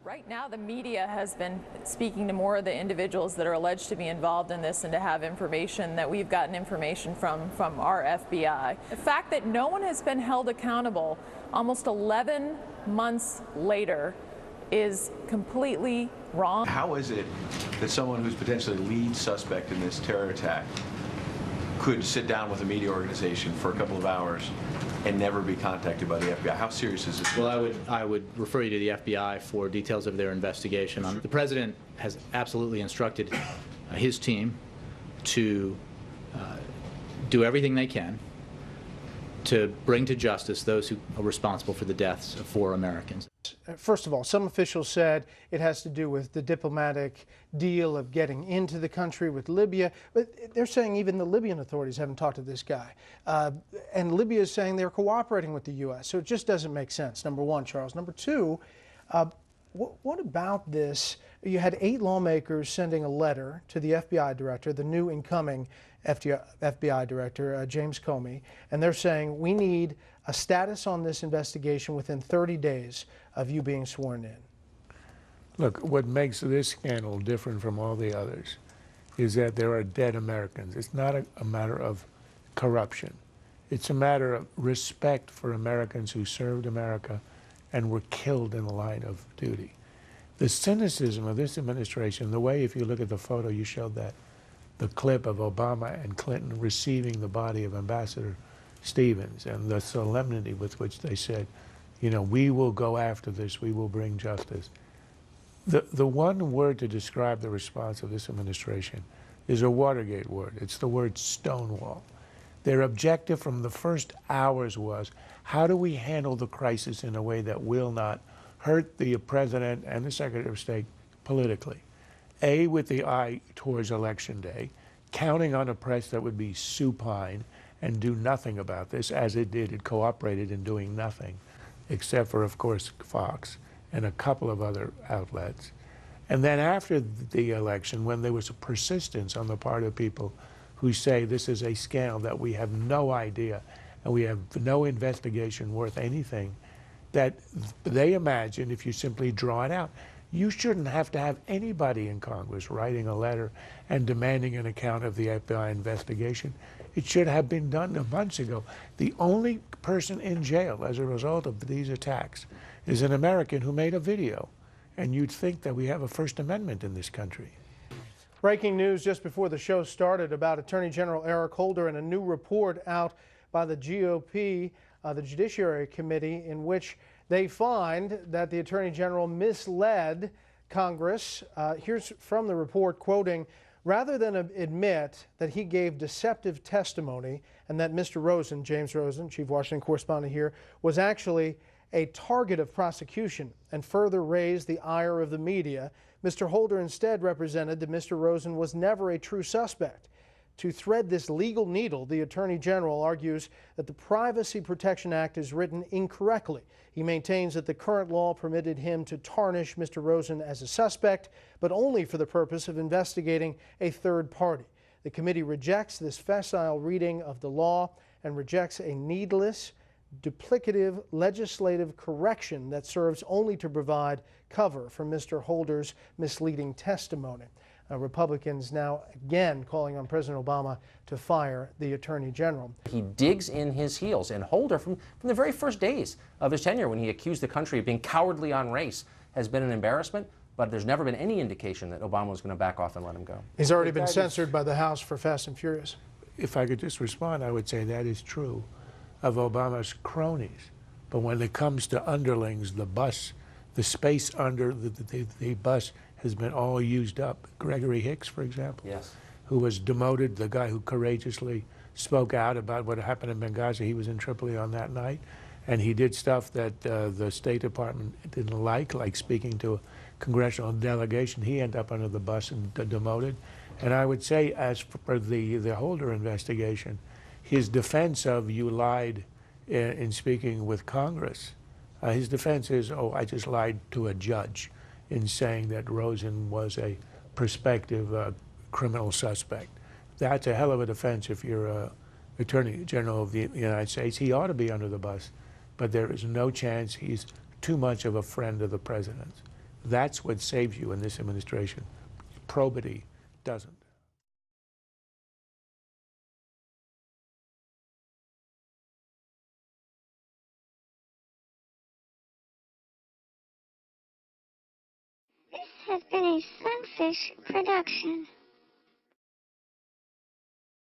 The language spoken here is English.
Right now, the media has been speaking to more of the individuals that are alleged to be involved in this and to have information that we've gotten information from our FBI. The fact that no one has been held accountable almost 11 months later is completely wrong. How is it that someone who's potentially lead suspect in this terror attack could sit down with a media organization for a couple of hours and never be contacted by the FBI? How serious is this? Well, I would refer you to the FBI for details of their investigation. The President has absolutely instructed his team to do everything they can to bring to justice those who are responsible for the deaths of 4 Americans. First of all, some officials said it has to do with the diplomatic deal of getting into the country with Libya, but they're saying even the Libyan authorities haven't talked to this guy. And Libya is saying they're cooperating with the U.S., so it just doesn't make sense, number one, Charles. Number two, what about this? You had 8 lawmakers sending a letter to the FBI director, the new incoming FBI director, James Comey, and they're saying we need a status on this investigation within 30 days of you being sworn in. Look, what makes this scandal different from all the others is that there are dead Americans. It's not a matter of corruption. It's a matter of respect for Americans who served America and were killed in the line of duty. The cynicism of this administration, the way, if you look at the photo you showed, that the clip of Obama and Clinton receiving the body of Ambassador Stevens, and the solemnity with which they said, you know, we will go after this, we will bring justice. The one word to describe the response of this administration is a Watergate word. It's the word Stonewall. Their objective from the first hours was, how do we handle the crisis in a way that will not hurt the President and the Secretary of State politically? A, with the eye towards Election Day, counting on a press that would be supine and do nothing about this, as it did. It cooperated in doing nothing, except for, of course, Fox and a couple of other outlets. And then after the election, when there was a persistence on the part of people who say this is a scandal that we have no idea and we have no investigation worth anything, that they imagine if you simply draw it out, you shouldn't have to have anybody in Congress writing a letter and demanding an account of the FBI investigation. It should have been done months ago. The only person in jail as a result of these attacks is an American who made a video. And you'd think that we have a First Amendment in this country. Breaking news just before the show started about Attorney General Eric Holder and a new report out by the GOP, the Judiciary Committee, in which they find that the Attorney General misled Congress. Here's from the report, quoting, rather than admit that he gave deceptive testimony and that Mr. Rosen, James Rosen, Chief Washington correspondent here, was actually a target of prosecution and further raised the ire of the media, Mr. Holder instead represented that Mr. Rosen was never a true suspect. To thread this legal needle, the Attorney General argues that the Privacy Protection Act is written incorrectly. He maintains that the current law permitted him to tarnish Mr. Rosen as a suspect, but only for the purpose of investigating a third party. The committee rejects this facile reading of the law and rejects a needless, duplicative legislative correction that serves only to provide cover for Mr. Holder's misleading testimony. Republicans now again calling on President Obama to fire the Attorney General. He digs in his heels, and Holder, from the very first days of his tenure when he accused the country of being cowardly on race, has been an embarrassment, but there's never been any indication that Obama was going to back off and let him go. He's already been censored by the House for Fast and Furious. If I could just respond, I would say that is true of Obama's cronies. But when it comes to underlings, the bus, the space under the bus has been all used up. Gregory Hicks, for example, yes, who was demoted, the guy who courageously spoke out about what happened in Benghazi. He was in Tripoli on that night, and he did stuff that the State Department didn't like speaking to a congressional delegation. He ended up under the bus and demoted. And I would say, as for the Holder investigation, his defense of you lied in speaking with Congress, his defense is, oh, I just lied to a judge in saying that Rosen was a prospective criminal suspect. That's a hell of a defense if you're Attorney General of the United States. He ought to be under the bus, but there is no chance. He's too much of a friend of the president. That's what saves you in this administration. Probity doesn't. This has been a Sunfish production.